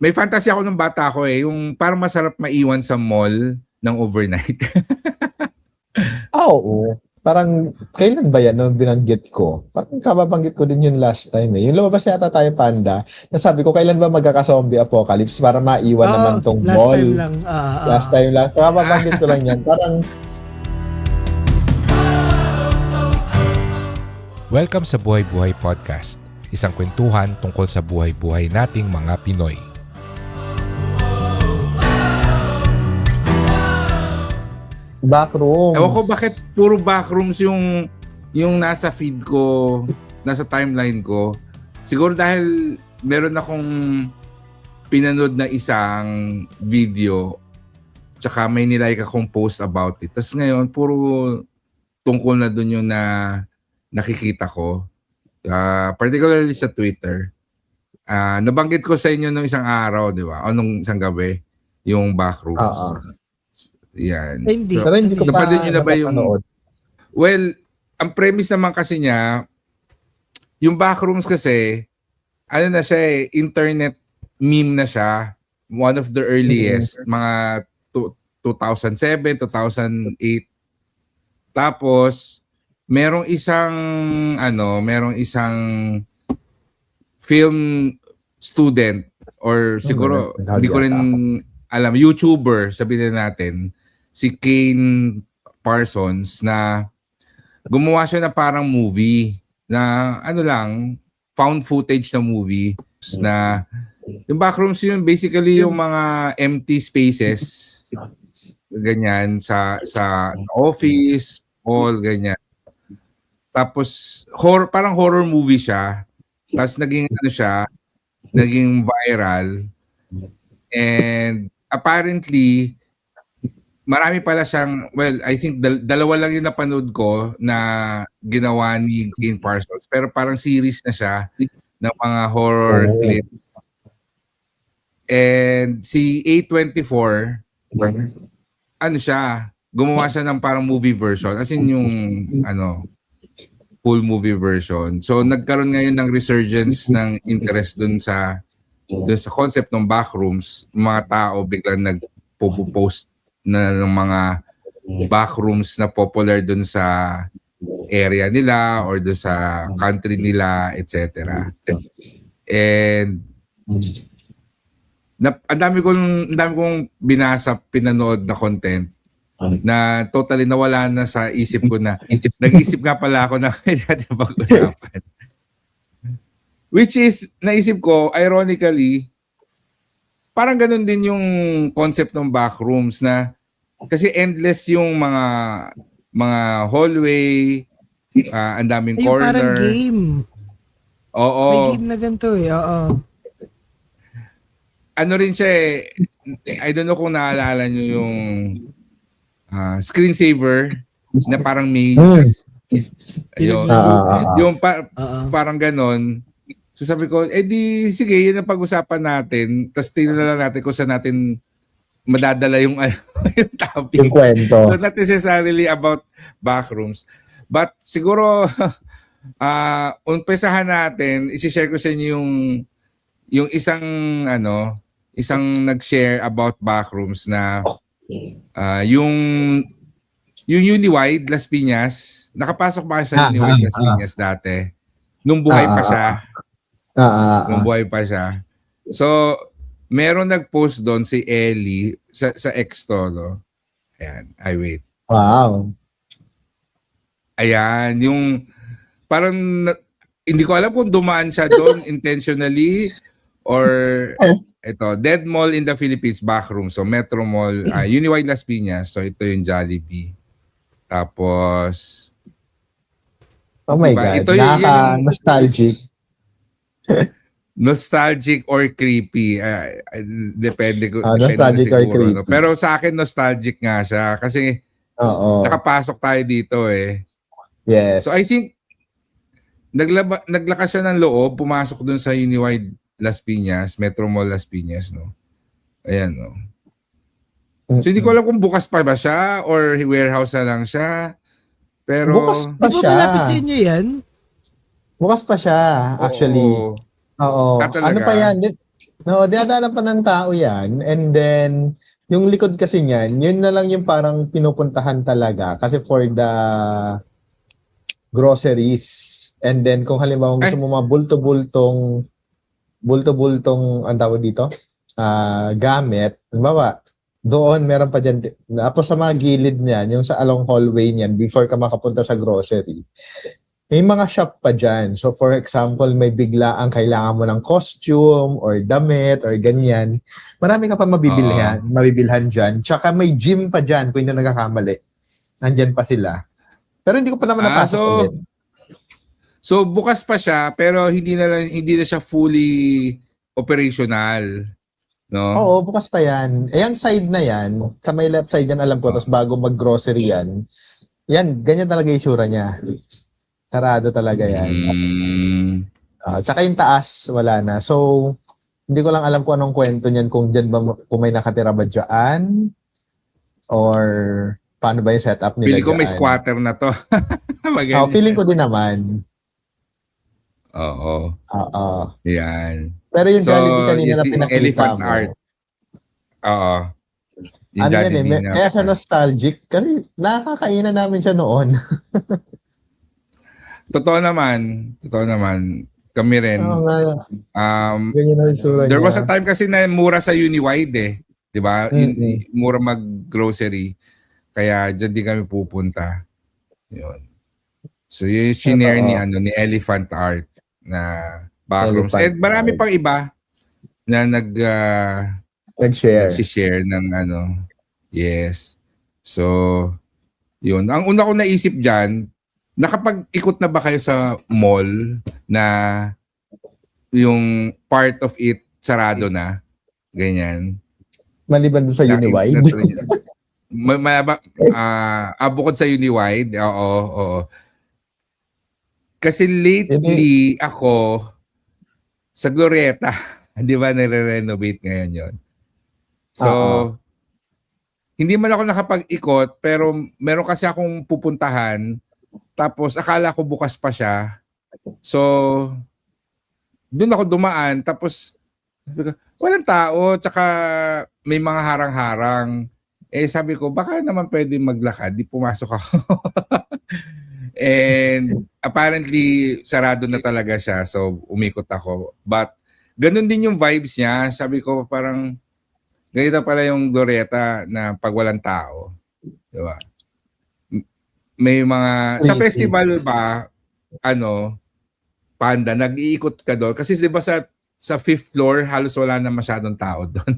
May fantasy ako nung bata ko eh, yung parang masarap maiwan sa mall ng overnight. Oo. Parang, kailan ba yan nung binanggit ko? Parang kababanggit ko din yun last time eh. Yung lumabas yata tayo, Panda, nasabi ko, kailan ba magkaka-zombie apocalypse para maiwan naman tong last mall? time lang. Last time lang. Kababanggit ko lang yan. Parang, Welcome sa Buhay Buhay Podcast, isang kwentuhan tungkol sa buhay-buhay nating mga Pinoy. backrooms. Ewan ko bakit puro backrooms yung nasa feed ko, nasa timeline ko. Siguro dahil meron akong pinanood na isang video tsaka may nilike akong post about it. Tapos ngayon, puro tungkol na dun yung nakikita ko. Particularly sa Twitter. Nabanggit ko sa inyo nung isang araw, di ba? O nung isang gabi, yung backrooms. Yan. Hindi. Pero hindi ko pa Napanood nyo na ba yung... napapanood. Well, ang premise naman kasi niya, yung backrooms kasi, ano na siya eh, internet meme na siya. One of the earliest, mga 2007, 2008. Tapos, merong isang film student or siguro, hindi ko rin alam, YouTuber, sabihin natin, si Kane Parsons na gumawa siya na parang movie na ano lang, found footage na movie na yung backrooms yun basically yung mga empty spaces ganyan sa office, all ganyan. Tapos parang horror movie siya. Tapos naging viral and apparently marami pala siyang, well, I think dalawa lang yung napanood ko na ginawa ni Kane Parsons. Pero parang series na siya ng mga horror clips. And si A24, gumawa siya ng parang movie version. As in yung, full movie version. So nagkaroon ngayon ng resurgence ng interest dun sa concept ng backrooms. Mga tao biglang nagpo-post na ng mga backrooms na popular dun sa area nila or dun sa country nila, etc. And ang dami kong pinanood na content na totally nawala na sa isip ko na nag-isip nga pala ako na kailangan pag-usapan. Which is, naisip ko, ironically, parang ganun din yung concept ng backrooms na kasi endless yung mga hallway, ang daming corner. Parang game. Oo. May game na ganito eh. Oo. Ano rin siya eh, I don't know kung naalala nyo yung screensaver na parang maze. Yung parang ganon. So sabi ko, di sige, yun ang pag-usapan natin. Tapos tingnan lang natin kung saan natin madadala yung topic. Yung kwento. So not necessarily about backrooms. But siguro, umpisahan natin, isi-share ko sa inyo yung isang nag-share about backrooms na yung Uniwide Las Piñas. Nakapasok ba sa Uniwide Las Piñas dati? Nung buhay pa siya. Nung buhay pa siya. So, meron nag-post doon si Ellie sa ex to, no? Ayan, wait. Wow. Ayan, yung parang hindi ko alam kung dumaan siya doon intentionally or ito, Dead Mall in the Philippines backroom. So, Metro Mall, Uniwide Las Piñas. So, ito yung Jollibee. Tapos, oh my God, ito yung nostalgic. Nostalgic or creepy. Depende nostalgic or creepy. No? Pero sa akin, nostalgic nga siya. Kasi, nakapasok tayo dito eh. Yes. So, I think, naglakas siya ng loob, pumasok dun sa Uniwide Las Piñas, Metro Mall Las Piñas, no? Ayan, no? So, hindi ko alam kung bukas pa ba siya or warehouse na lang siya. Pero... Bukas pa siya. Malapit sa inyo yan? Bukas pa siya, actually. Oo. Ano pa yan? No, dinadaanan pa ng tao yan. And then, yung likod kasi niyan, yun na lang yung parang pinupuntahan talaga. Kasi for the groceries. And then, kung halimbawa gusto Ay, mo mga bulto-bultong, ang tawag dito, gamit, halimbawa, doon meron pa dyan. Tapos sa mga gilid niyan, yung sa along hallway niyan, before ka makapunta sa grocery, may mga shop pa dyan. So for example, may bigla ang kailangan mo ng costume or damit or ganyan. Marami ka pa oo. mabibilhan dyan. Tsaka may gym pa dyan kung hindi nagkakamali. Nandyan pa sila. Pero hindi ko pa naman Ah, napasok ulit. so bukas pa siya pero hindi na siya fully operational, no? Oo, bukas pa yan. Eh, ang side na yan, sa may left side yan, alam ko, Oh. tapos bago mag-grocery yan, ganyan talaga yung itsura niya. Sarado talaga yan. Mm, Tsaka yung taas, wala na. So, hindi ko lang alam kung anong kwento niyan, kung dyan ba, kung may nakatira ba dyan, or paano ba yung setup nila Pili ko may dyan. squatter na to. Feeling Maganyan. ko din naman. Oo. Oo. Yan. Pero yung So, Jollibee kanina yung na si pinakita Elephant mo, Art. Oo. Yung ano yan Jollibee na. kaya siya nostalgic kasi nakakainan namin siya noon. Totoo naman. Totoo naman. Kami rin. Oo nga, Um, ganyan na yung itsura there was a niya. time kasi na mura sa Uniwide eh. 'Di ba? Mm-mm. Mura mag-grocery. Kaya diyan din kami pupunta. 'Yun. So yun yung shinare ni Totoo. ni Elephant Art na backrooms. Elephant And marami Art. pang iba na Nag-share. nag-share ng yes. So yun. Ang una ko naisip diyan, nakapag-ikot na ba kayo sa mall na yung part of it sarado na? Ganyan. Maliban doon sa Uniwide. Bukod sa Uniwide, oo. Kasi Hindi. lately ako sa Glorieta, di ba nire-renovate ngayon yon. So, Oo. hindi man ako nakapag-ikot pero meron kasi akong pupuntahan tapos akala ko bukas pa siya. So, doon ako dumaan tapos walang tao tsaka may mga harang-harang. Eh sabi ko baka naman pwede maglakad, di pumasok ako. And apparently sarado na talaga siya so umikot ako. But ganun din yung vibes niya. Sabi ko parang ganito pala yung Glorieta na pag walang tao. Di ba? May mga sa festival ba Panda, nag-iikot ka doon kasi 'di ba sa fifth floor halos wala na masyadong tao doon.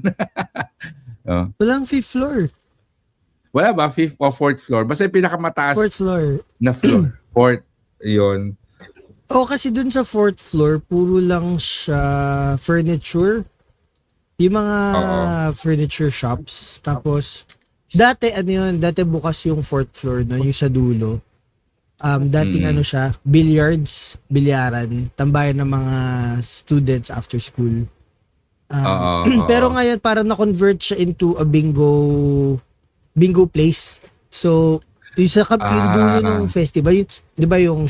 Oh. Walang fifth floor. Wala ba fifth o fourth floor? Basta yung pinakamataas Fourth floor. na floor. Fourth, 'yon. Kasi dun sa fourth floor, puro lang siya furniture. Yung mga furniture shops. Tapos, dati bukas yung fourth floor, no, yung sa dulo. Dating siya, bilyaran, tambayan ng mga students after school. Pero ngayon parang na-convert siya into a bingo place. So, yung dulo ng festival, yung, 'di ba yung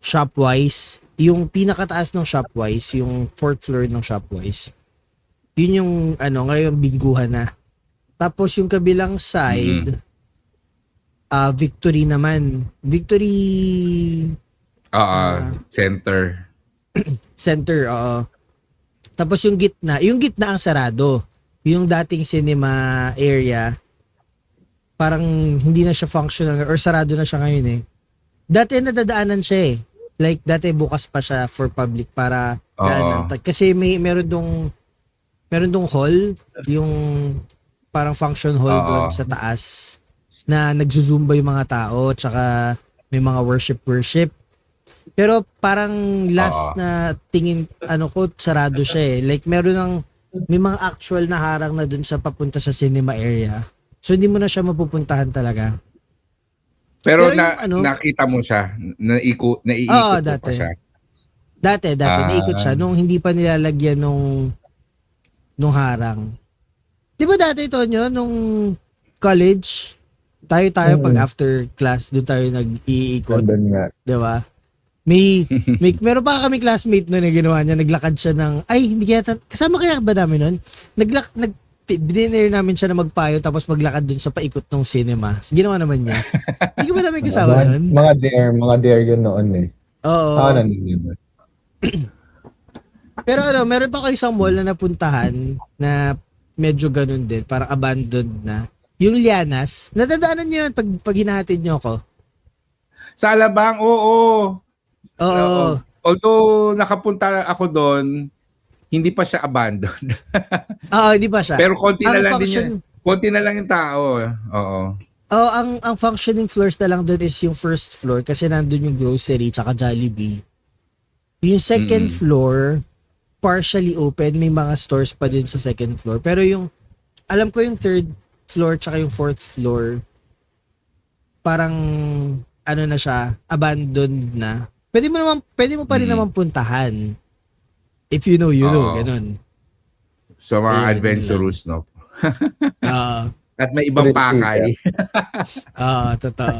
Shopwise, yung pinakataas ng Shopwise, yung fourth floor ng Shopwise. Yun yung ngayon bingguhan na. Tapos yung kabilang side, Victory naman. Victory Center. Center, oo. Tapos yung gitna ang sarado. Yung dating cinema area, parang hindi na siya functional or sarado na siya ngayon eh. Dati nadadaanan siya eh. Like dati bukas pa siya for public para daanan. Kasi meron dong hall, yung parang function hall doon sa taas na nagzuzumba yung mga tao tsaka may mga worship. Pero parang last na tingin ko sarado siya eh. Like may mga actual na harang na dun sa papunta sa cinema area. So hindi mo na siya mapupuntahan talaga. Pero yung nakita mo siya, naiikot pa siya. Dati naikot siya nung hindi pa nilalagyan nung harang. 'Di ba dati ito nung college, tayo pag after class doon tayo nag-iikot, Doon nga. 'di ba? Meron pa kami classmate noon na ginawa niya, naglakad siya hindi kaya, kasama kaya ba namin noon? Dinner namin siya na magpayo tapos maglakad dun sa paikot ng cinema. Ginawa naman niya. Hindi ko ba namin kasama noon? Mga dare yun noon eh. Oo. Nandun. Pero meron pa kayo isang mall na napuntahan na medyo ganun din, parang abandoned na. Yung Lianas, nadadaanan niyo yun pag hinahatid niyo ako. Sa Alabang, oo. Oo. Although nakapunta ako doon, hindi pa siya abandoned. Oo, hindi ba siya? Pero konti na Ang lang din function- yun. Konti na lang yung tao. Oo. Oo, ang functioning floors na lang doon is yung first floor kasi nandun yung grocery tsaka Jollibee. Yung second floor, partially open. May mga stores pa din sa second floor. Pero alam ko yung third floor tsaka yung fourth floor, parang, na siya, abandoned na. Pwede mo pa rin naman puntahan. If you know, ganun. So, mga Ayun, adventurous, no? Oo. At may ibang pakay. Oo, totoo.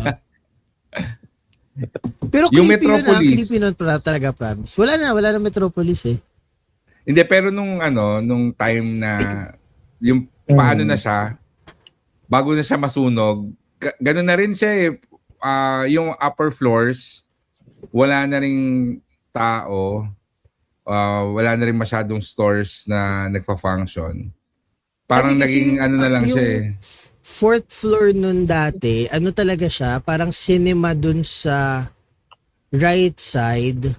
Pero Yung creepy Metropolis. Creepy nun talaga, promise. Wala na Metropolis eh. Hindi, pero nung time na, yung paano na siya, bago na siya masunog, ganun na rin siya eh. Yung upper floors, wala na ring tao, wala na rin masyadong stores na nagpa-function. Parang naging na lang siya eh. Fourth floor nun dati, talaga siya, parang cinema dun sa right side.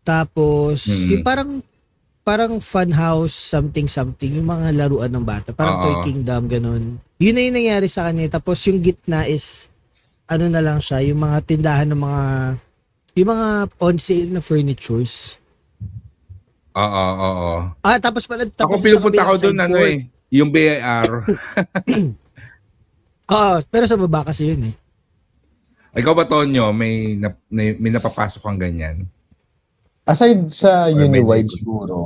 Tapos, yung parang fun house, something, yung mga laruan ng bata. Parang Toy Kingdom, ganun. Yun na yung nangyari sa kanya. Tapos yung gitna is, na lang siya, yung mga tindahan ng yung mga on sale na furnitures. Oo. Tapos Ako pinupunta ko doon, yung BIR. Pero sa baba kasi yun eh. Ikaw ba, Tonyo, may napapasok kang ganyan? Aside sa Or Uniwide medyo- siguro,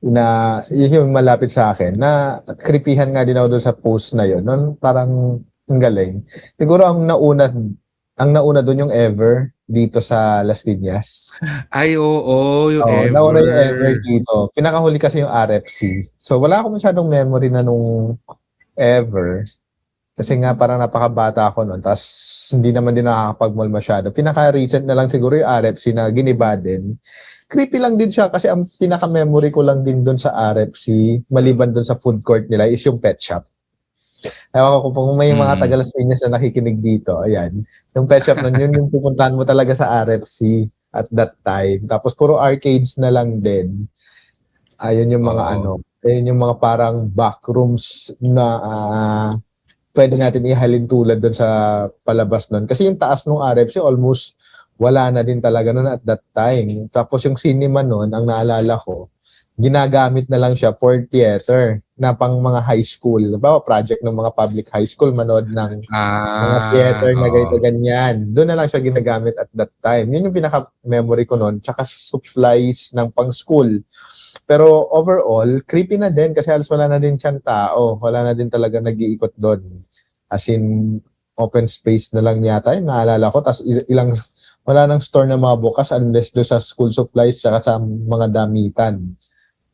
na yun yung malapit sa akin, na creepyhan nga din ako doon sa post na yun. Noon parang ang galing. Siguro ang nauna doon yung Ever dito sa Las Piñas. Ay, oo, yung Ever. Nauna yung Ever dito. Pinakahuli kasi yung RFC. So wala akong masyadong memory na nung Ever. Kasi nga parang napakabata ako noon. Tapos hindi naman din nakakapag-mall masyado. Pinaka-recent na lang siguro yung RFC na giniba din. Creepy lang din siya kasi ang pinaka-memory ko lang din doon sa RFC, maliban doon sa food court nila, is yung pet shop. Ewan ko kung may mga taga Las Piñas na nakikinig dito. Ayan. Yung pet shop nun, yun yung pupuntahan mo talaga sa RFC at that time. Tapos puro arcades na lang din. Ayun yung mga ayun yung mga parang backrooms na pwede natin ihalin tulad doon sa palabas nun. Kasi yung taas ng RFC almost wala na din talaga noon at that time. Tapos yung cinema noon, ang naalala ko, ginagamit na lang siya for theater na pang mga high school. Diba, project ng mga public high school, manood ng mga theater na ganito ganyan. Doon na lang siya ginagamit at that time. Yun yung pinaka-memory ko noon. Tsaka supplies ng pang-school. Pero overall, creepy na din kasi halos wala na din siyang tao. Wala na din talaga nag-iikot doon. As in, open space na lang yata. Yung naalala ko. Tapos wala nang store na mga bukas unless doon sa school supplies tsaka sa mga damitan.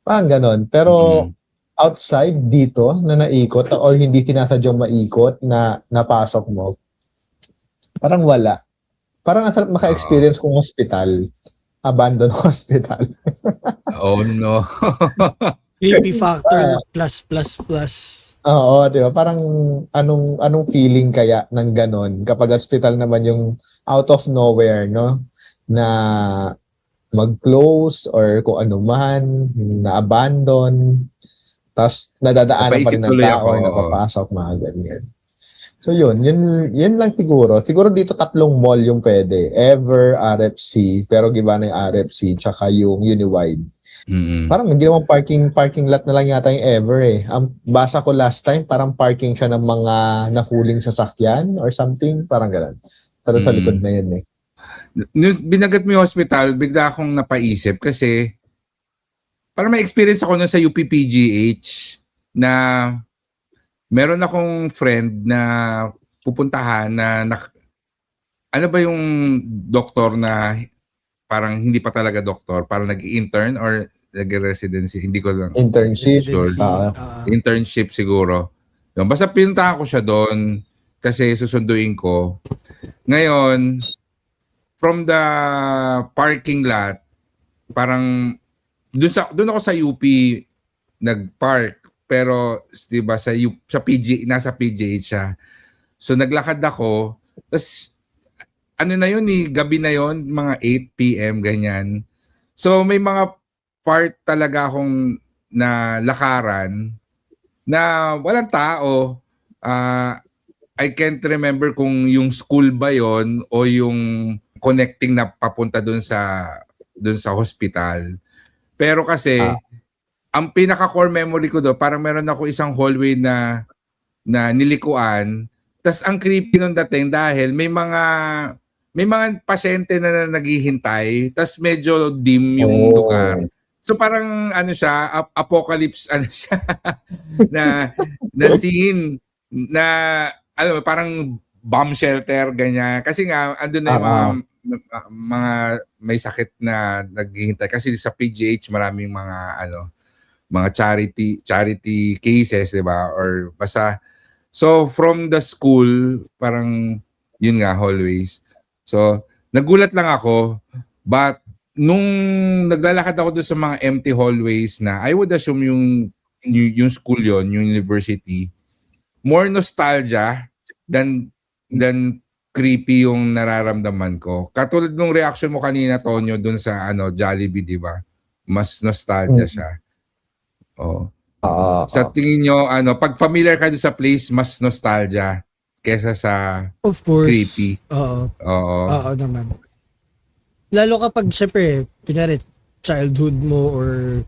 Parang ganon. Pero outside dito na naikot o hindi sinasadyang maikot na napasok mo, parang wala. Parang ang sarap maka-experience kung hospital. Abandoned hospital. Oh no. Creepy factor plus. Oo, di ba? Parang anong feeling kaya ng ganon kapag hospital naman yung out of nowhere, no? Na mag-close or kung ano man, na abandon, tapos nadadaanan pa rin ng Napaisip tao tuloy or ako, napapasok, mga ganyan. So yun lang siguro. Siguro dito 3 mall yung pwede. Ever, RFC, pero giba na yung RFC, tsaka yung Uniwide. Parang ginawang parking lot na lang yata yung Ever eh. Ang basa ko last time, parang parking siya ng mga nahuling sasakyan or something, parang gano'n. Pero sa likod na yun eh. Nung binagat mo yung hospital, bigla akong napaisip kasi parang may experience ako nun sa UPPGH na meron akong friend na pupuntahan na ano ba yung doktor na parang hindi pa talaga doktor, parang nag-intern or nag-residency, hindi ko lang Internship. sure. Residency. Internship siguro. Yun, basta pinuntahan ko siya doon kasi susunduin ko. Ngayon, from the parking lot, parang doon ako sa UP nag-park, pero 'di ba sa PG, nasa PGH siya. So naglakad ako, tapos ano na yun gabi na yun, mga 8 PM ganyan. So may mga part talaga akong na lakaran na walang tao. I can't remember kung yung school ba yon o yung connecting na papunta dun sa hospital. Pero kasi ang pinaka-core memory ko doon, parang meron ako isang hallway na nilikuan. Tas ang creepy nung dating dahil may mga pasyente na naghihintay, tas medyo dim yung lugar. So parang ano siya, apocalypse ano siya na scene na alam mo, parang bomb shelter ganyan. Kasi nga andun na yung mga may sakit na naghihintay kasi sa PGH maraming mga charity cases, 'di ba? Or basta so from the school parang yun nga hallways. So nagulat lang ako, but nung naglalakad ako doon sa mga empty hallways na I would assume yung school yon, yung university, more nostalgia than creepy yung nararamdaman ko. Katulad nung reaction mo kanina, Tonyo, doon sa Jollibee, 'di ba? Mas nostalgia siya. Oh. Sa tingin nyo, pag familiar ka doon sa place, mas nostalgia kesa sa Of course. creepy. Oo. Oo. Naman. Lalo kapag, syempre, kunyari, childhood mo or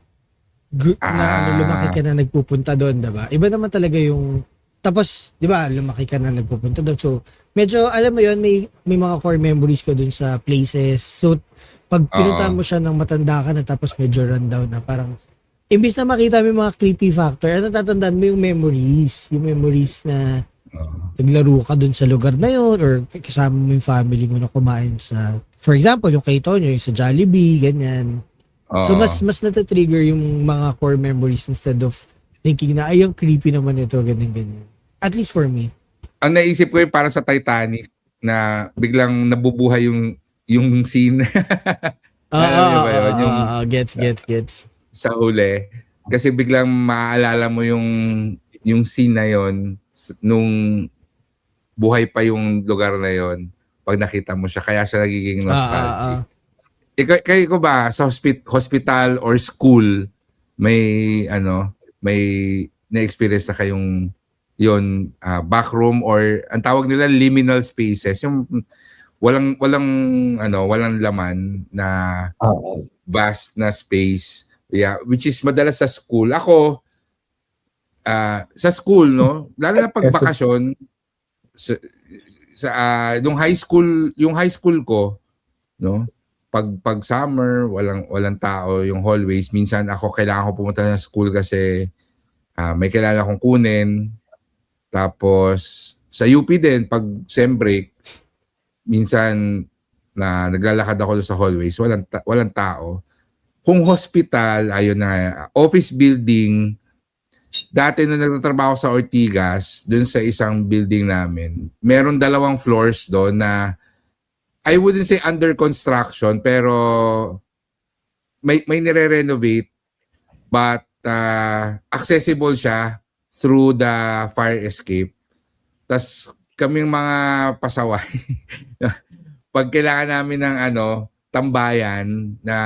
lumaki ka na nagpupunta doon, diba? Iba naman talaga yung, tapos, diba, lumaki ka na nagpupunta doon. So, medyo, alam mo yun, may mga core memories ka doon sa places. So, pag pinunta mo siya ng matanda ka na tapos medyo rundown na, parang, imbis na makita mo yung mga creepy factor, natatandaan mo yung memories. Yung memories na naglaro ka dun sa lugar na yun or kasama mo yung family mo na kumain sa, for example, yung kay Tonyo, yung sa Jollibee, ganyan. So, mas natatrigger yung mga core memories instead of thinking na, ay, yung creepy naman ito, ganyan. At least for me. Ang naisip ko yung parang sa Titanic na biglang nabubuhay yung scene. Alam niyo ba yun? Gets. Sa huli. Kasi biglang maaalala mo yung scene na yon nung buhay pa yung lugar na yon pag nakita mo siya. Kaya siya nagiging nostalgic. Kayo ba sa hospital or school may na-experience na kayong yon backroom or ang tawag nila liminal spaces, yung walang laman na vast na space. Yeah, which is madalas sa school. Ako, sa school, no, lalo na pag bakasyon, yung high school ko, no, pag summer, walang tao yung hallways. Minsan ako kailangan ko pumunta sa school kasi may kailangan akong kunin. Tapos sa UP din, pag sem break, minsan na naglalakad ako sa hallways, walang tao. Kung hospital, ayun na, office building, dati nung nagtatrabaho sa Ortigas, dun sa isang building namin, meron 2 floors doon na, I wouldn't say under construction, pero may nire-renovate, but accessible siya through the fire escape. Tas kaming mga pasaway, pag kailangan namin ng tambayan na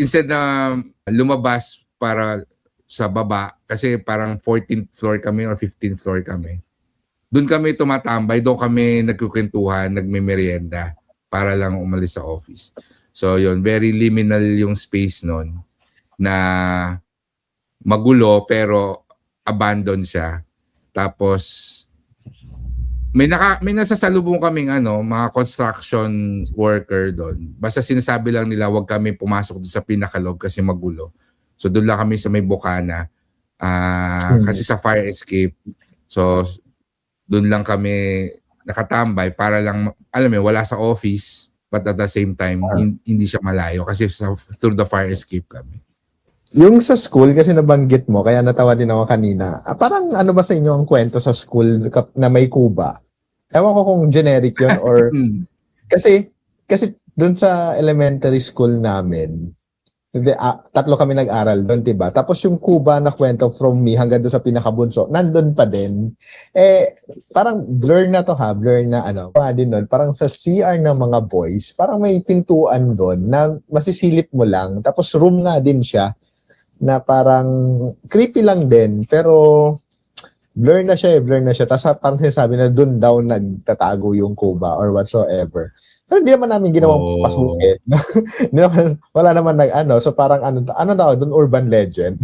instead na lumabas para sa baba, kasi parang 14th floor kami or 15th floor kami. Doon kami tumatambay, doon kami nagkukwentuhan, nagme-merienda para lang umalis sa office. So yun, very liminal yung space nun na magulo pero abandoned siya. Tapos may nasasalubong kaming mga construction worker doon. Basta sinasabi lang nila wag kami pumasok doon sa pinakaloob kasi magulo. So doon lang kami sa may bukana. Kasi sa fire escape. So doon lang kami nakatambay para lang, alam mo, wala sa office, but at the same time, hindi siya malayo kasi through the fire escape kami. Yung sa school, kasi nabanggit mo, kaya natawa din ako kanina. Parang ano ba sa inyo ang kwento sa school na may kuba? Ewan ko kung generic yun or... kasi doon sa elementary school namin, tatlo kami nag-aral doon, diba? Tapos yung kuba na kwento from me hanggang doon sa pinakabunso, nandun pa din. Parang blur na to ha, blur na din nun. Parang sa CR ng mga boys, parang may pintuan doon na masisilip mo lang. Tapos room nga din siya na parang creepy lang din, pero blur na siya. Tapos parang sinasabi na doon daw nagtatago yung kuba or whatsoever. Pero hindi naman namin ginawang pasukin. Wala naman so parang ano daw, doon urban legend.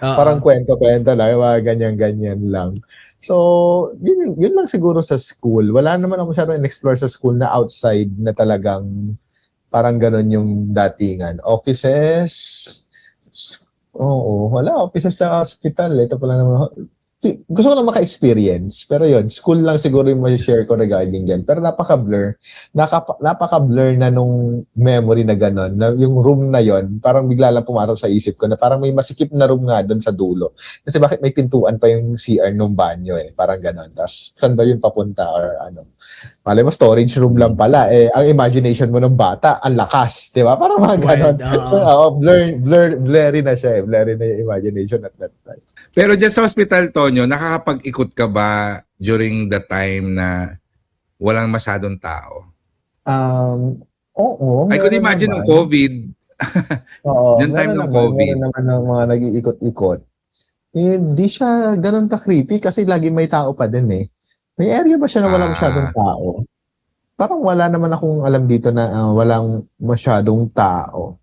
parang kwento-kwento lang, mga ganyan-ganyan lang. So, yun lang siguro sa school. Wala naman ako masyadong in-explore sa school na outside na talagang parang ganun yung datingan. Offices, wala. Offices sa hospital. Ito pala naman. Gusto ko lang maka-experience. Pero yun, school lang siguro yung ma-share ko regarding yan. Pero napaka-blur. Napaka-blur na nung memory na gano'n. Na yung room na yon parang bigla lang pumasok sa isip ko na parang may masikip na room nga doon sa dulo. Kasi bakit may pintuan pa yung CR nung banyo Parang gano'n. Tapos saan ba yun papunta or ano. Malay mo, storage room lang pala. Ang imagination mo ng bata, ang lakas. Di ba? Parang mga gano'n. Blurry na siya Blurry na yung imagination at that time. Pero dyan sa hospital, Tonyo, nakakapag-ikot ka ba during the time na walang masyadong tao? Oo. I could imagine ng COVID. Oo. Yung time ng COVID. Meron naman ng mga nag-iikot-ikot. Hindi siya ganun ka-creepy kasi lagi may tao pa din May area ba siya na walang masyadong tao? Parang wala naman akong alam dito na walang masyadong tao.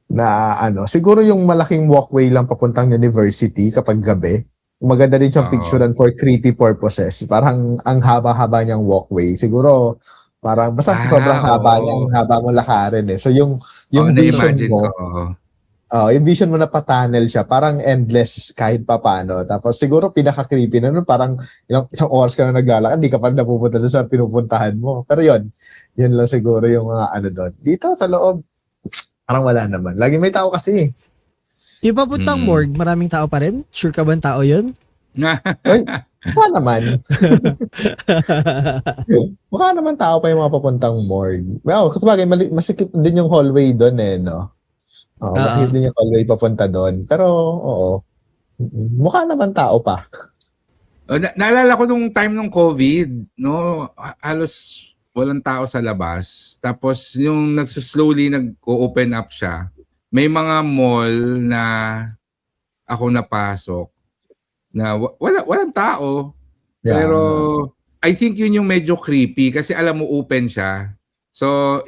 Na siguro yung malaking walkway lang papuntang university kapag gabi. Maganda din siyang picturean for creepy purposes. Parang ang haba-haba niyang walkway. Siguro parang basta sobrang haba niya, ang haba mo lakarin So yung vision mo, yung vision mo na pa-tunnel siya, parang endless kahit pa paano. Tapos siguro pinaka-creepy na nun, parang isang oras ka na naglalakad, hindi ka pa napupunta doon sa pinupuntahan mo. Pero yun lang siguro yung mga doon. Dito sa loob, parang wala naman. Lagi may tao kasi. Yung papuntang morgue, maraming tao pa rin? Sure ka ba tao yun? Ay, mukha naman. Mukha naman tao pa yung mga papuntang morgue. Well, kasi masikip din yung hallway doon masikip din yung hallway papunta doon. Pero, mukha naman tao pa. Naalala ko nung time ng COVID, halos walang tao sa labas. Tapos yung slowly nag-open up siya, may mga mall na ako napasok na walang tao. Yeah. Pero I think yun yung medyo creepy kasi alam mo open siya. So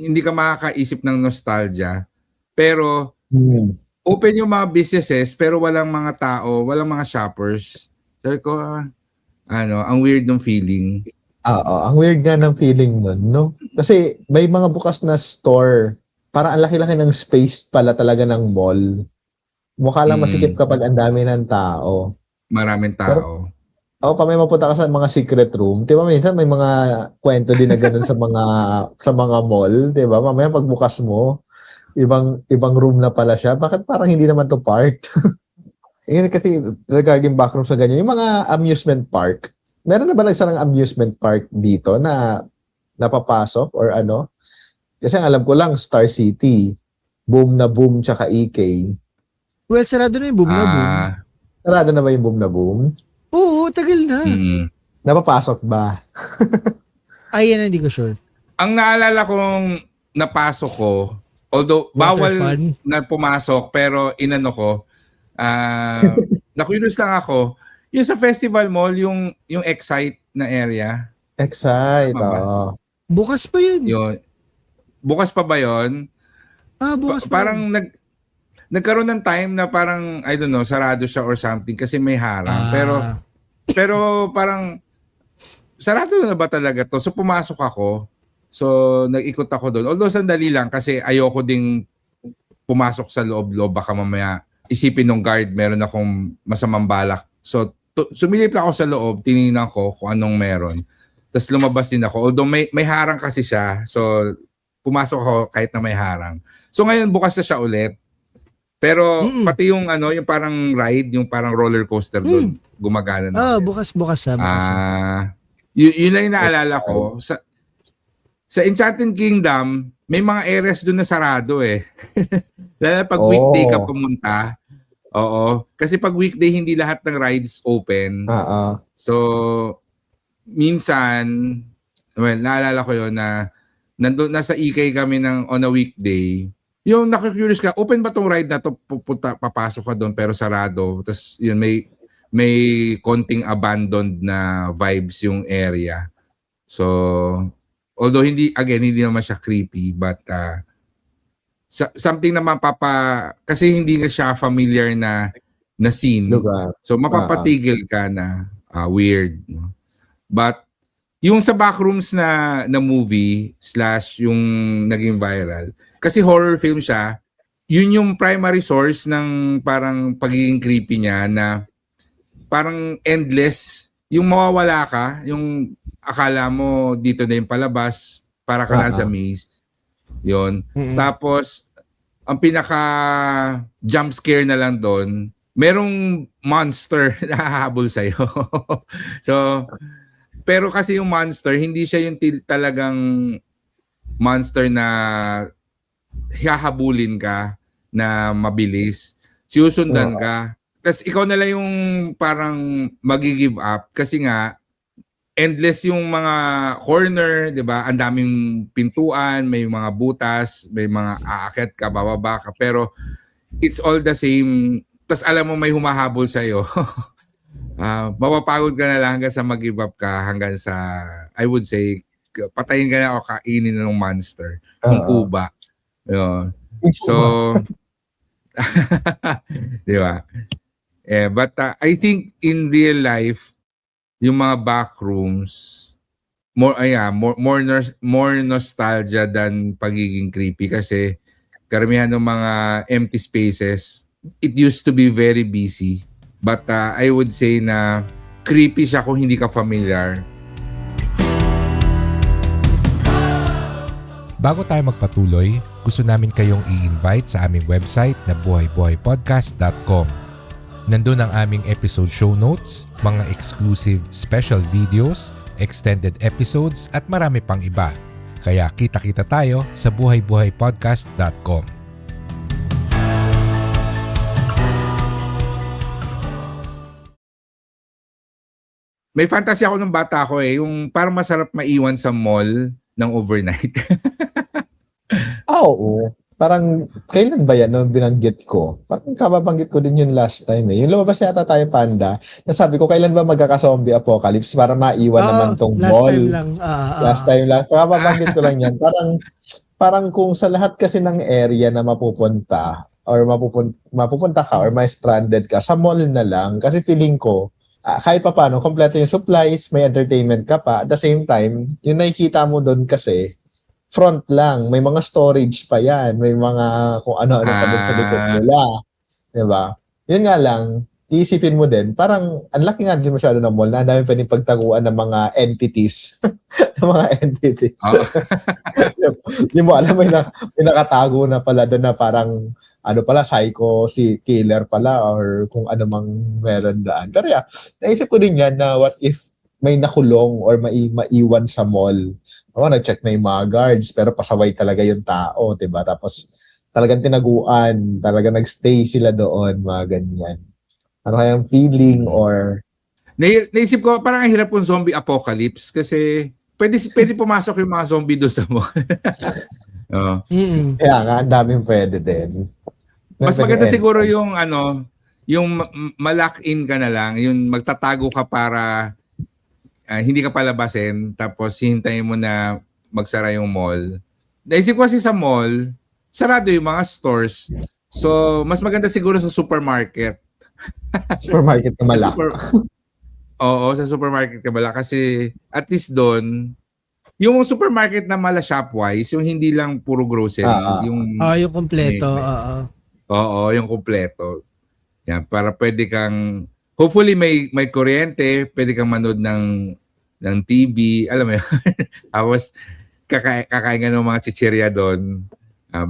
hindi ka makakaisip ng nostalgia. Pero open yung mga businesses pero walang mga tao, walang mga shoppers. Sabi ko, ang weird ng feeling. Ang weird nga ng feeling nun, no? Kasi may mga bukas na store. Parang ang laki-laki ng space pala talaga ng mall. Mukha lang masikip kapag ang dami ng tao. Maraming tao. Pero, pa may mapunta ka sa mga secret room. Diba minsan may mga kwento din na ganun sa mga mall. Diba? Mamaya pagbukas mo, ibang room na pala siya. Bakit parang hindi naman to part? Kasi regarding backroom sa ganyan, yung mga amusement park, meron na ba nagsarang amusement park dito na napapasok or ano? Kasi ang alam ko lang, Star City, Boom na Boom, tsaka EK. Well, sarado na yung Boom na Boom. Sarado na ba yung Boom na Boom? Oo, tagal na. Napapasok ba? Ay, yan hindi ko sure. Ang naalala kong napasok ko, although bawal na pumasok, pero inano ko, na-curious lang ako, yung sa Festival Mall, yung Excite na area. Excite, oo. Bukas pa yun. Bukas pa ba yun? Bukas pa. Parang nagkaroon ng time na parang, I don't know, sarado siya or something kasi may harang. Pero parang, sarado na ba talaga to? So pumasok ako. So nag-ikot ako doon. Although sandali lang kasi ayoko ding pumasok sa loob-loob. Baka mamaya isipin ng guard meron akong masamang balak. So sumilip lang ako sa loob, tinignan ko kung anong meron. Tapos lumabas din ako. Although may harang kasi siya. So, pumasok ako kahit na may harang. So, ngayon bukas na siya ulit. Pero pati yung yung parang ride, yung parang roller coaster doon, gumagana na. Bukas siya. Yun lang yung naalala ko. Sa Enchanted Kingdom, may mga areas doon na sarado eh. Lalo pag weekday ka pumunta. Oo. Kasi pag weekday, hindi lahat ng rides open. So, minsan, naalala ko yun na nasa Ikay kami on a weekday. Yung nakakurious ka, open ba tong ride na to? Papasok ka doon pero sarado. Tapos yun, may konting abandoned na vibes yung area. So, although hindi naman siya creepy, but something na kasi hindi ka siya familiar na scene. So, mapapatigil ka na weird. No? But, yung sa Backrooms na movie / yung naging viral, kasi horror film siya, yun yung primary source ng parang pagiging creepy niya na parang endless. Yung mawawala ka, yung akala mo dito na yung palabas, para ka na sa maze. Yun. Tapos, ang pinaka jump scare na lang doon, merong monster na hahabol sa'yo. So, pero kasi yung monster, hindi siya yung talagang monster na hahabulin ka na mabilis. Siusundan ka. Tapos ikaw na lang yung parang magi-give up kasi nga endless yung mga corner, 'di ba? Ang daming pintuan, may mga butas, may mga aakyat ka, bababa ka, pero it's all the same. Tapos alam mo may humahabol sa iyo. Mapapagod ka na lang hanggang sa mag-give up ka, hanggang sa I would say patayin ka na o kainin na ng monster, ng kuba. So, di ba? But I think in real life, yung mga backrooms, more nostalgia than pagiging creepy kasi karamihan ng mga empty spaces, it used to be very busy. But I would say na creepy siya kung hindi ka familiar. Bago tayo magpatuloy, gusto namin kayong i-invite sa aming website na buhaybuhaypodcast.com. Nandun ang aming episode show notes, mga exclusive special videos, extended episodes at marami pang iba. Kaya kita-kita tayo sa buhaybuhaypodcast.com. May fantasy ako nung bata ko yung parang masarap maiwan sa mall ng overnight. Oo. Parang, kailan ba yan nung binanggit ko? Parang kababanggit ko din yun last time Yung lumabas yata tayo, Panda, nasabi ko, kailan ba magkaka-zombie apocalypse para maiwan naman tong mall? Last time lang. Kababanggit ko lang yan. Parang kung sa lahat kasi ng area na mapupunta, or mapupunta ka, or may stranded ka, sa mall na lang. Kasi feeling ko, kahit pa paano, kompleto yung supplies, may entertainment ka pa. At the same time, yung nakikita mo doon kasi, front lang. May mga storage pa yan. May mga kung ano-ano pa doon sa likod nila. Diba? Yun nga lang, iisipin mo din, parang ang laki nga din masyado ng mall na ang dami pwedeng pagtaguan ng mga entities. ng mga entities. Hindi mo alam, may nakatago na pala doon na parang psycho, si killer pala, or kung ano mang meron daan. Pero naisip ko din yan na what if may nakulong or maiwan sa mall. Nag-check na yung mga guards, pero pasaway talaga yung tao, diba? Tapos talagang tinaguan, talagang nagstay sila doon, mga ganyan. Ano kayang feeling or... Naisip ko, parang ang hirap ng zombie apocalypse kasi pwede pumasok yung mga zombie doon sa mall. Kaya nga, ang daming pwede din. Mas maganda siguro yung yung ma-lock-in ka na lang, yung magtatago ka para hindi ka palabasin, tapos hintayin mo na magsara yung mall. Naisip ko kasi sa mall, sarado yung mga stores. So, mas maganda siguro sa supermarket. Supermarket na malak. Oo, sa supermarket ka malak. Kasi at least doon, yung supermarket na mala shopwise, yung hindi lang puro grocery. Yung kompleto. Oo, yung kompleto. Yan, para pwede kang hopefully may kuryente, pwede kang manood ng TV, alam mo yun. Tapos kakain ka ng mga chichirya doon.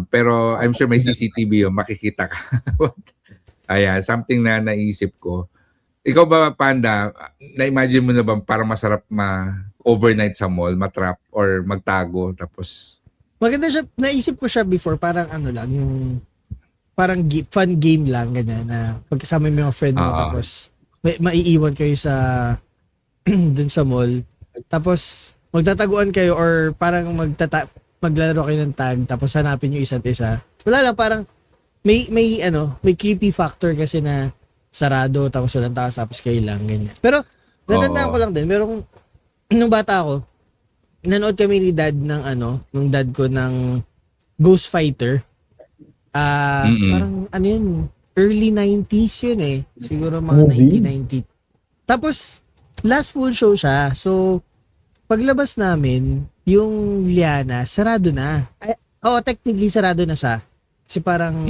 Pero I'm sure may CCTV yun, makikita ka. Ayan, something na naisip ko. Ikaw ba, Panda, na-imagine mo na ba parang masarap overnight sa mall, matrap or magtago tapos Maganda siya, naisip ko siya before, parang ano lang, yung parang fun game lang, ganyan, na pagkasama mo yung mga friend mo, tapos maiiwan kayo sa dun sa mall, tapos magtataguan kayo or parang maglalaro kayo ng tag, tapos hanapin yung isa't isa. Wala lang, parang may creepy factor kasi na sarado, tapos walang tao, tapos kayo lang, ganyan. Pero, natandaan ko lang din, merong, nung bata ako, nanood kami ni dad nung dad ko ng Ghost Fighter. Parang yun, early 90s yun eh. Siguro mga 1990. Tapos, last full show siya. So, paglabas namin, yung Liana, sarado na. Technically, sarado na siya. Kasi parang,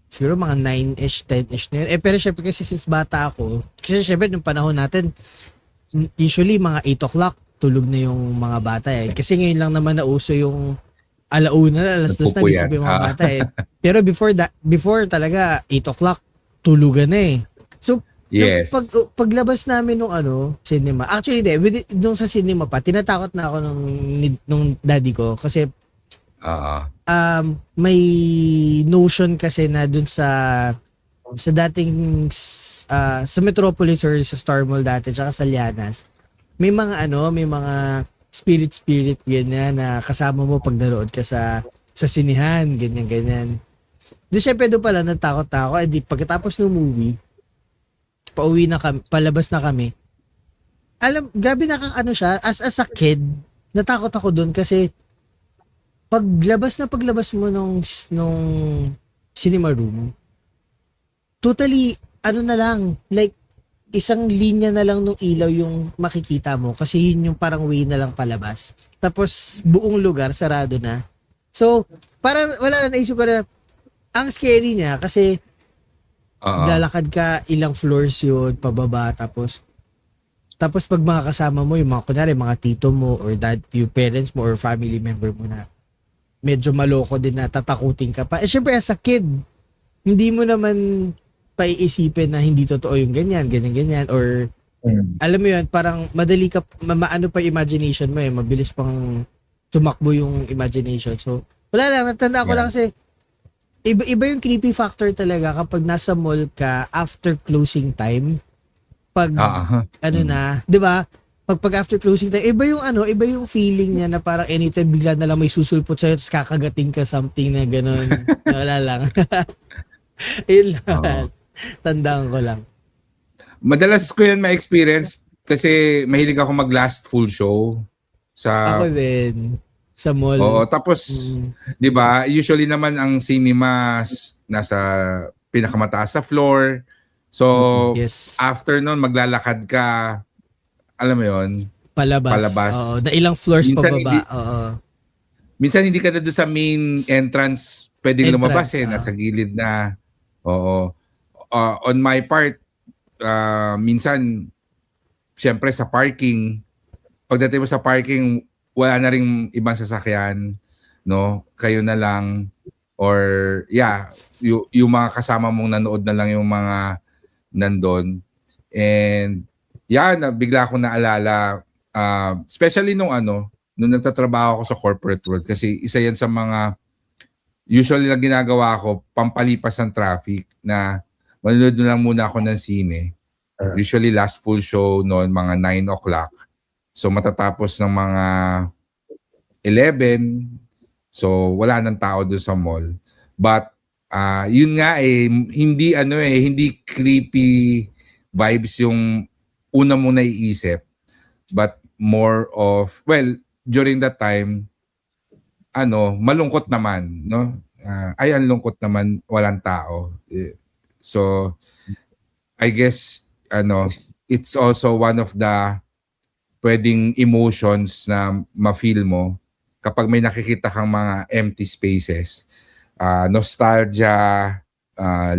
siguro mga 9-ish, 10-ish na yun. Pero syempre kasi since bata ako, kasi syempre nung panahon natin, usually mga 8 o'clock, tulog na yung mga bata eh. Kasi ngayon lang naman nauso yung alauna, alas 2 na gising yung mga bata eh. Pero before talaga 8 o'clock, tulugan na eh. So, yes. paglabas namin nung cinema, actually nung sa cinema pa, tinatakot na ako nung daddy ko kasi may notion kasi na dun sa dating sa Metropolis or sa Star Mall dati tsaka sa Lianas, may mga spirit ganyan na kasama mo pag naroon ka sa sinihan, ganyan. Di syempre doon pala natakot na ako. Di pagkatapos ng movie, pauwi na kami, palabas na kami. Grabe siya, as a kid, natakot ako doon kasi paglabas mo nung cinema room, totally, na lang, like, isang linya na lang nung ilaw yung makikita mo kasi yun yung parang way na lang palabas. Tapos buong lugar sarado na. So, parang wala na, naisip ko na ang scary niya kasi lalakad ka ilang floors yun pababa, tapos pag mga kasama mo yung mga kunyari mga tito mo or yung parents mo or family member mo na medyo maloko din na tatakutin ka pa. Syempre as a kid, hindi mo naman paiisipin na hindi totoo yung ganyan or alam mo yun, parang madali ka maano pa imagination mo mabilis pang tumakbo yung imagination. So wala lang, natanda ko lang kasi iba yung creepy factor talaga kapag nasa mall ka after closing time, pag na, 'di ba? Pag after closing time, iba yung feeling niya na parang anytime bigla na lang may susulpot sa'yo tapos kakagating ka something na gano'n. Wala lang. Yun lang. Tandaan ko lang. Madalas ko yan ma-experience kasi mahilig ako mag-last full show sa ako din sa mall. Oo, tapos 'di ba, usually naman ang cinemas nasa pinakamataas sa floor. So yes. After noon maglalakad ka, alam mo 'yon, palabas. Oo, na ilang floors minsan pababa. Minsan hindi ka na doon sa main entrance pwedeng lumabas nasa gilid na. Oo. On my part, minsan, siyempre sa parking, pagdating mo sa parking, wala na ring ibang sasakyan, no? Kayo na lang, or yung mga kasama mong nanood na lang yung mga nandun. And, bigla akong naalala, especially nung nagtatrabaho ako sa corporate world, kasi isa yan sa mga, usually na ginagawa ko, pampalipas ng traffic na manonood lang muna ako ng sine. Usually last full show noon mga 9 o'clock. So matatapos ng mga 11. So wala nang tao doon sa mall. But yun nga hindi creepy vibes yung una mong naiisip. But more of, during that time, malungkot naman, no? Ang lungkot naman, walang tao. So, I guess, it's also one of the pwedeng emotions na ma-feel mo kapag may nakikita kang mga empty spaces. Nostalgia,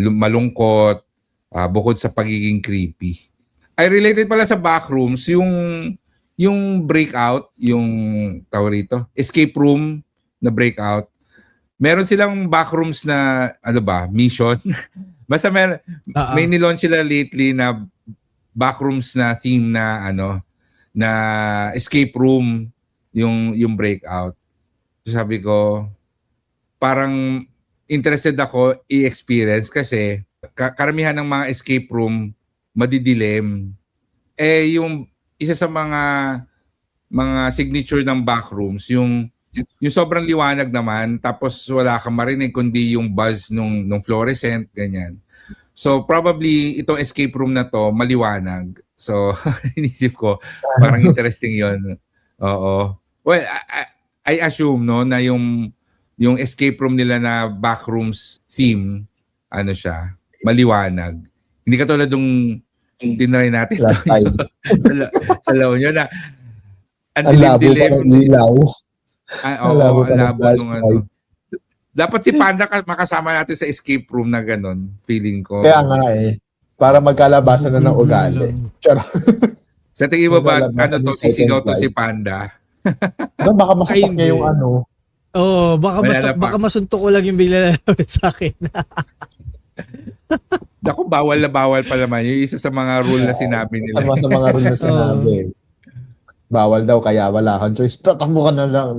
malungkot, bukod sa pagiging creepy. I related pala sa Backrooms, yung breakout, yung tawag rito, escape room na breakout. Meron silang Backrooms na mission. Basta may nilaunch sila lately na Backrooms na theme na na escape room yung breakout. So sabi ko, parang interested ako i-experience kasi karamihan ng mga escape room madidilim. Yung isa sa mga signature ng Backrooms, yung sobrang liwanag naman, tapos wala kang marinig kundi yung buzz nung fluorescent, ganyan. So probably itong escape room na to maliwanag. So inisip ko parang interesting 'yon. Oo. Well, I assume na yung escape room nila na Backrooms theme siya, maliwanag. Hindi katulad nung tinry natin Last time. sa La Union na Ang labo pa ng ilaw. Ang labo nung Dapat si Panda makasama natin sa escape room na ganun, feeling ko. Kaya nga para magkalabasan na ng ugali. Sa tingin mo ba, sisigaw to si Panda? Baka masapak niya yung baka masuntok ko lang yung bigla lalapit sa akin. Naku, bawal na bawal pa naman. Yung isa sa mga rule na sinabi nila. Sa mga rule na sinabi. Bawal daw, kaya wala kang choice. Tatakbo ka na lang.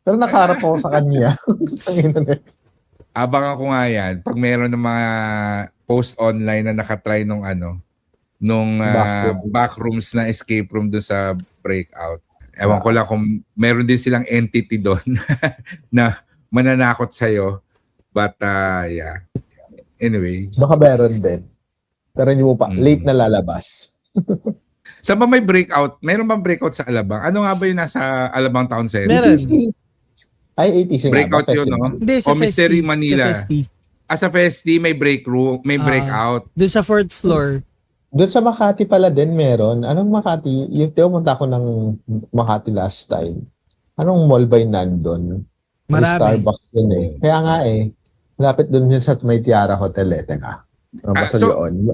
Pero nakaharap ako sa kanya. Abangan ko nga yan. Pag meron ng mga post online na nakatry nung Backrooms na escape room doon sa breakout. Ewan ko lang kung meron din silang entity doon na mananakot sa'yo. But, yeah. Anyway. Baka meron din. Pero hindi mo pa. Late na lalabas. Saan ba may breakout? Meron bang breakout sa Alabang? Ano nga ba yung nasa Alabang Town Center? Meron. ATC breakout yun, no? Hindi, sa Mystery Festi. Manila. Sa Festi. Sa Festi, may breakout. Doon sa 4th floor. Doon sa Makati pala din meron. Anong Makati? Yung pumunta ako ng Makati last time. Anong mall ba yung nandun? May Marami. Starbucks yun Kaya nga lapit doon yun sa may Tiara Hotel Teka.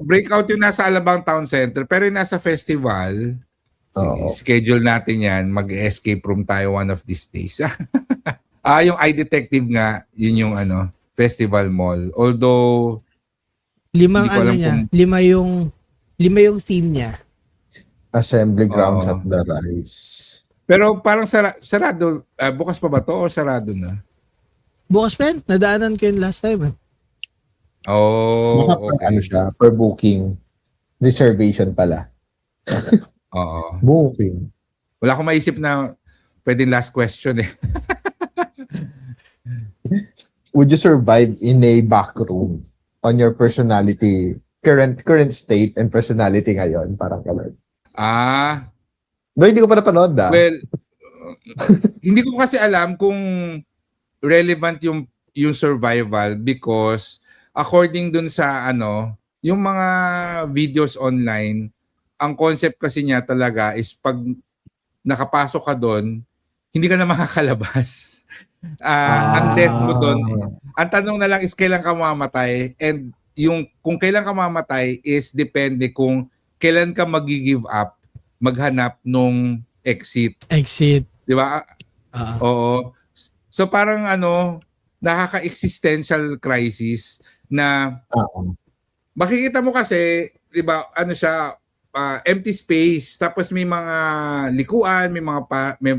Breakout yung nasa Alabang Town Center, pero yung nasa festival, schedule natin yan, mag-escape room tayo one of these days. Yung iDetective nga, yun yung festival mall. Although, lima yung theme niya. Assembly grounds at the Rise. Pero parang sarado, bukas pa ba to o sarado na? Bukas pa yan. Nadaanan ko yun last time. Okay. Siya, per booking. Reservation pala. Oo. Booking. Wala akong maisip na pwedeng last question Would you survive in a back room on your personality, current state and personality ngayon? Parang gano'n. Hindi ko pa napanood Well, hindi ko kasi alam kung relevant yung survival because according dun sa yung mga videos online, ang concept kasi niya talaga is pag nakapasok ka doon, hindi ka na makakalabas. Ang death mo doon, ang tanong na lang is kailan ka mamamatay, and yung kung kailan ka mamamatay is depende kung kailan ka magi-give up, maghanap nung exit. Di ba? Oo. So parang nakaka-existential crisis na makikita mo kasi, di ba, siya, empty space, tapos may mga likuan, may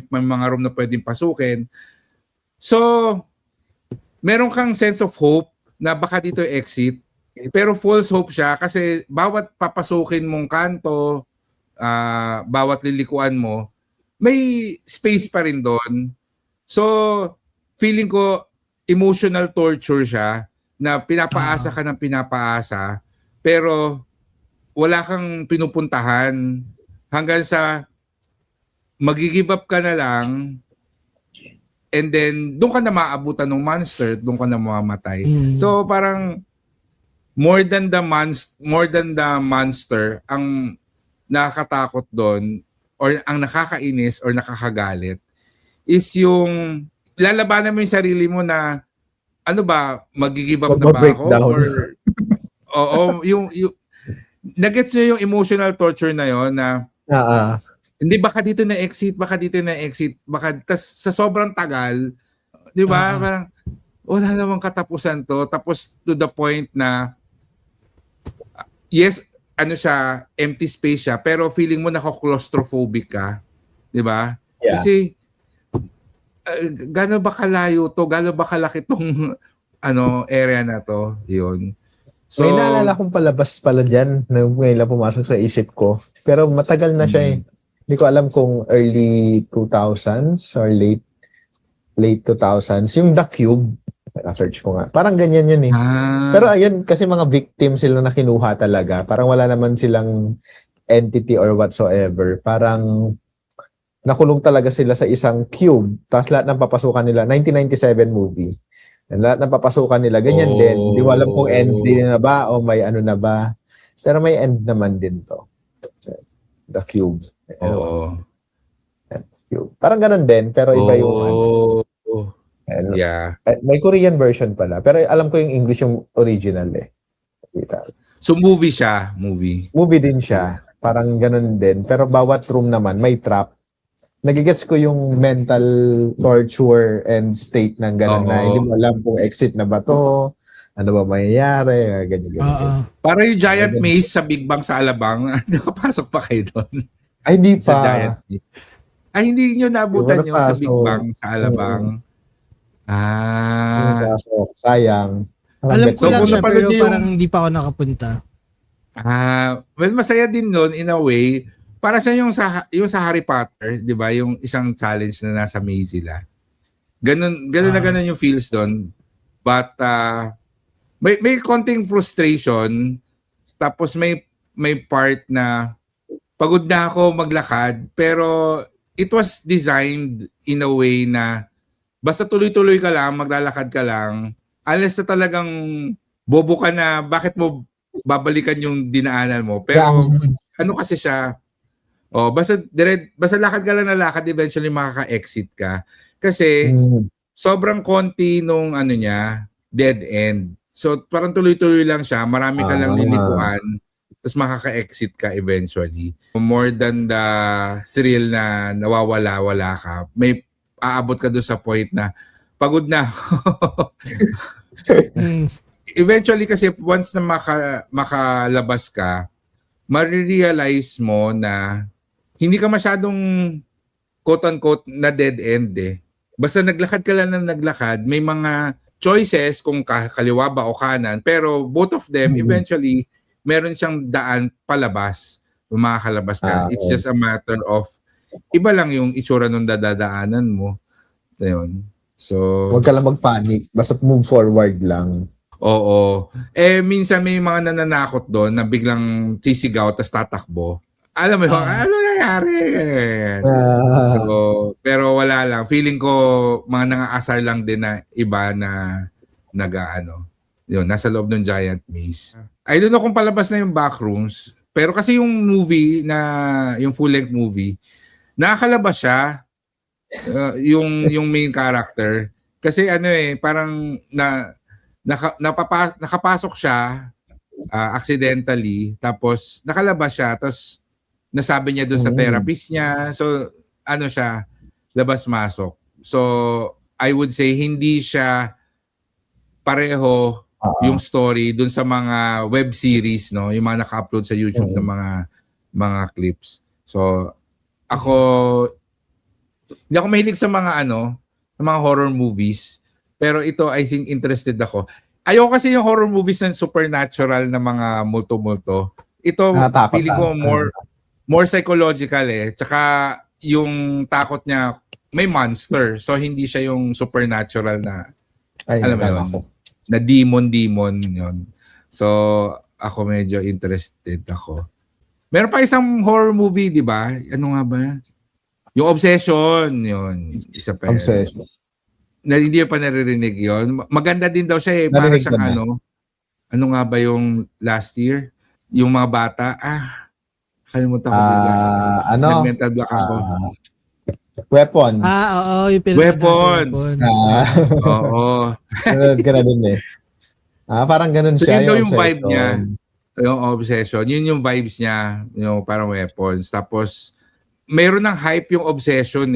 mga room na pwedeng pasukin. So, meron kang sense of hope na baka dito exit, pero false hope siya kasi bawat papasukin mong kanto, bawat lilikuan mo, may space pa rin doon. So, feeling ko emotional torture siya na pinapaasa ka ng pinapaasa pero wala kang pinupuntahan hanggang sa magi-give up ka na lang and then doon ka na maabutan ng monster, doon ka na mamamatay. So parang more than the monster ang nakakatakot doon or ang nakakainis or nakakagalit is yung lalabanan mo yung sarili mo na ano ba, mag-give up na ba ako? Or, yung nagets nyo yung emotional torture na yon na hindi baka dito na exit, baka tas sa sobrang tagal, 'di ba? Parang wala namang katapusan to. Tapos to the point na yes, ano siya, empty space siya, pero feeling mo naka-claustrophobic ka, 'di ba? Yeah. Kasi gaano ba kalayo to? Gaano ba kalaki tong area na to? 'Yun. So, may naalala kong palabas pala dyan na ngayon lang pumasok sa isip ko. Pero matagal na siya eh. Hindi ko alam kung early 2000s or late 2000s. Yung The Cube. Na-search ko nga. Parang ganyan yun eh. Pero ayun, kasi mga victim sila na kinuha talaga. Parang wala naman silang entity or whatsoever. Parang nakulong talaga sila sa isang cube. Tapos lahat ng papasukan nila, 1997 movie. And lahat ng papasukan nila, ganyan din. Hindi ko alam kung end din na ba o may ano na ba. Pero may end naman din to. The Cube. Oo. Cube. Parang ganun din, pero iba yung Yeah. May Korean version pala. Pero alam ko yung English yung original eh. So movie siya, movie. Movie din siya. Parang ganun din. Pero bawat room naman may trap. Nagigets ko yung mental torture and state ng gano'n na hindi mo alam kung exit na ba to, ano ba mangyayari, ganyan. Para yung giant maze sa Big Bang sa Alabang, nakapasok pa kayo doon? Ay, hindi pa. Sa giant maze. Ay, hindi nyo naabutan yun sa Big Bang sa Alabang? Sayang. Alam ko So, lang kung siya, napanood pero niyo yung- parang hindi pa ako nakapunta. Well, masaya din nun in a way. Para sa yung sa Harry Potter, 'di ba, yung isang challenge na nasa maze sila. Ganun na ganun yung feels doon. But may konting frustration, tapos may part na pagod na ako maglakad, pero it was designed in a way na basta tuloy-tuloy ka lang, maglalakad ka lang, unless na talagang bobo ka na, bakit mo babalikan yung dinaanan mo. Pero ano kasi siya, basta lakad ka lang na lakad, eventually makaka-exit ka. Kasi sobrang konti nung dead end. So parang tuloy-tuloy lang siya, marami ka lang lilikuan, tapos makaka-exit ka eventually. More than the thrill na nawawala-wala ka, may aabot ka doon sa point na pagod na. Eventually kasi once na makalabas ka, marirealize mo na hindi ka masyadong quote-unquote na dead end eh. Basta naglakad ka lang ng naglakad, may mga choices kung kaliwa ba o kanan, pero both of them, eventually, meron siyang daan palabas. Kung makakalabas ka. It's just a matter of, iba lang yung itsura nung dadaanan mo. Ayun. So, huwag ka lang mag-panic. Basta move forward lang. Oo. Minsan may mga nananakot doon na biglang sisigaw tapos tatakbo. Alam mo yun, ano nangyari? So, pero wala lang. Feeling ko, mga nangaasar lang din na iba na yun, nasa loob ng giant maze. I don't know kung palabas na yung Backrooms, pero kasi yung movie yung full-length movie, nakakalabas siya, yung main character. Kasi parang nakapasok siya accidentally, tapos nakalabas siya, tapos nasabi niya doon sa therapist niya. So, siya, labas-masok. So, I would say hindi siya pareho yung story doon sa mga web series, no? Yung mga naka-upload sa YouTube ng mga clips. So, hindi ako mahilig sa mga mga horror movies. Pero ito, I think interested ako. Ayoko kasi yung horror movies ng supernatural na mga multo-multo. Ito, feeling ko more psychological eh. Tsaka yung takot niya, may monster. So, hindi siya yung supernatural na, alam mo yun, na demon yun. So, ako medyo interested ako. Meron pa isang horror movie, di ba? Ano nga ba? Yung Obsession, yun. Isa pa yan. Obsession. Na hindi pa naririnig yun. Maganda din daw siya eh. Para siyang ano nga ba yung last year? Yung mga bata, kalimutan ko bigla. Nag-mental block ako. Weapons. Oo, yung Weapons. Oo. Ganun din eh. Parang ganun So, siya. yun daw yung vibe niya. Yung obsession. Yun yung vibes niya, yung parang weapons. Tapos, mayroon ng hype yung obsession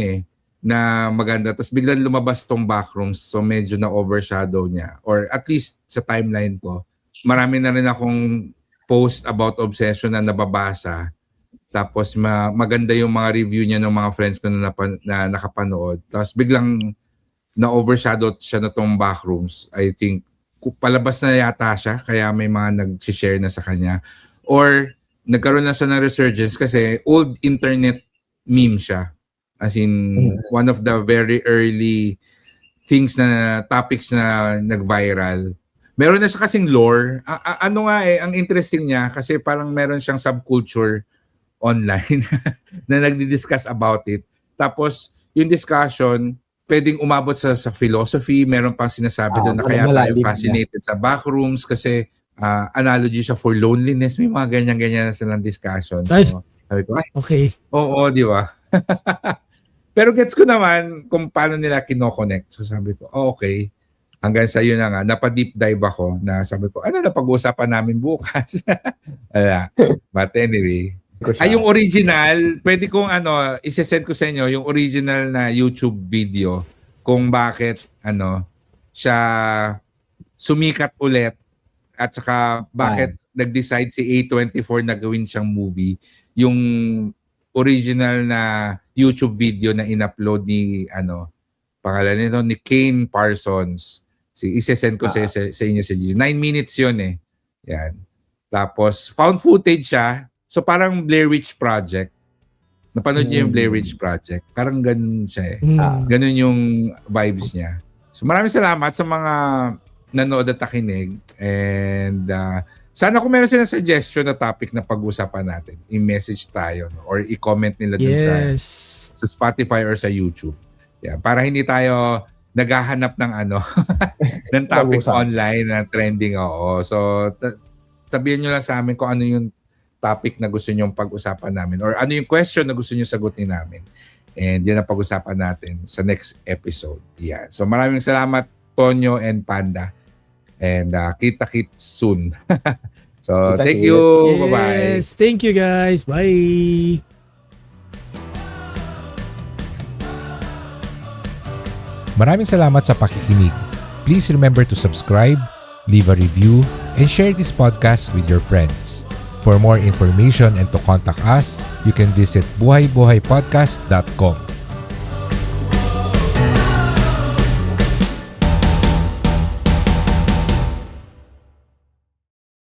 na maganda. Tapos biglang lumabas tong Backrooms. So medyo na-overshadow niya. Or at least sa timeline ko, marami na rin akong post about obsession na nababasa. Tapos maganda yung mga review niya ng mga friends ko na nakapanood. Tapos biglang na-overshadow siya na tong Backrooms. I think palabas na yata siya kaya may mga nag-share na sa kanya. Or nagkaroon na siya ng resurgence kasi old internet meme siya. As in, one of the very early topics na nag-viral. Meron na siya kasing lore. Ano nga ang interesting niya kasi parang meron siyang subculture online na nagdi-discuss about it. Tapos, yung discussion, pwedeng umabot sa philosophy. Meron pang sinasabi doon na kaya tayo fascinated sa Backrooms kasi analogy siya for loneliness. May mga ganyan-ganyan na silang discussion. So, sabi ko, okay. Oo, di ba? Pero gets ko naman kung paano nila kinoconnect. So sabi ko, okay. Hanggang sa yun na nga, napa-deep dive ako na sabi ko, ano na pag-uusapan namin bukas? But anyway. Yung original, pwede kong isesend ko sa inyo yung original na YouTube video kung bakit siya sumikat ulit at saka bakit nag-decide si A24 na gawin siyang movie. Yung original na YouTube video na in-upload ni pangalan nito ni Kane Parsons. Isesend ko sa inyo sa 9 minutes 'yon Yan. Tapos found footage siya. So parang Blair Witch Project. Napanood niyo yung Blair Witch Project? Parang ganun siya Ganun yung vibes niya. So maraming salamat sa mga nanood at nakinig and sana kung meron silang suggestion na topic na pag-usapan natin, i-message tayo or i-comment nila dun sa Spotify or sa YouTube. Yeah, para hindi tayo naghahanap ng ng topic online na trending. So sabihin nyo lang sa amin kung ano yung topic na gusto nyo pag-usapan namin or ano yung question na gusto nyo sagutin namin. And yan ang pag-usapan natin sa next episode. Yeah. So maraming salamat Tonyo and Panda. And kita-kits soon. So, thank you. Yes, bye-bye. Thank you guys. Bye. Maraming salamat sa pakikinig. Please remember to subscribe, leave a review, and share this podcast with your friends. For more information and to contact us, you can visit buhaybuhaypodcast.com.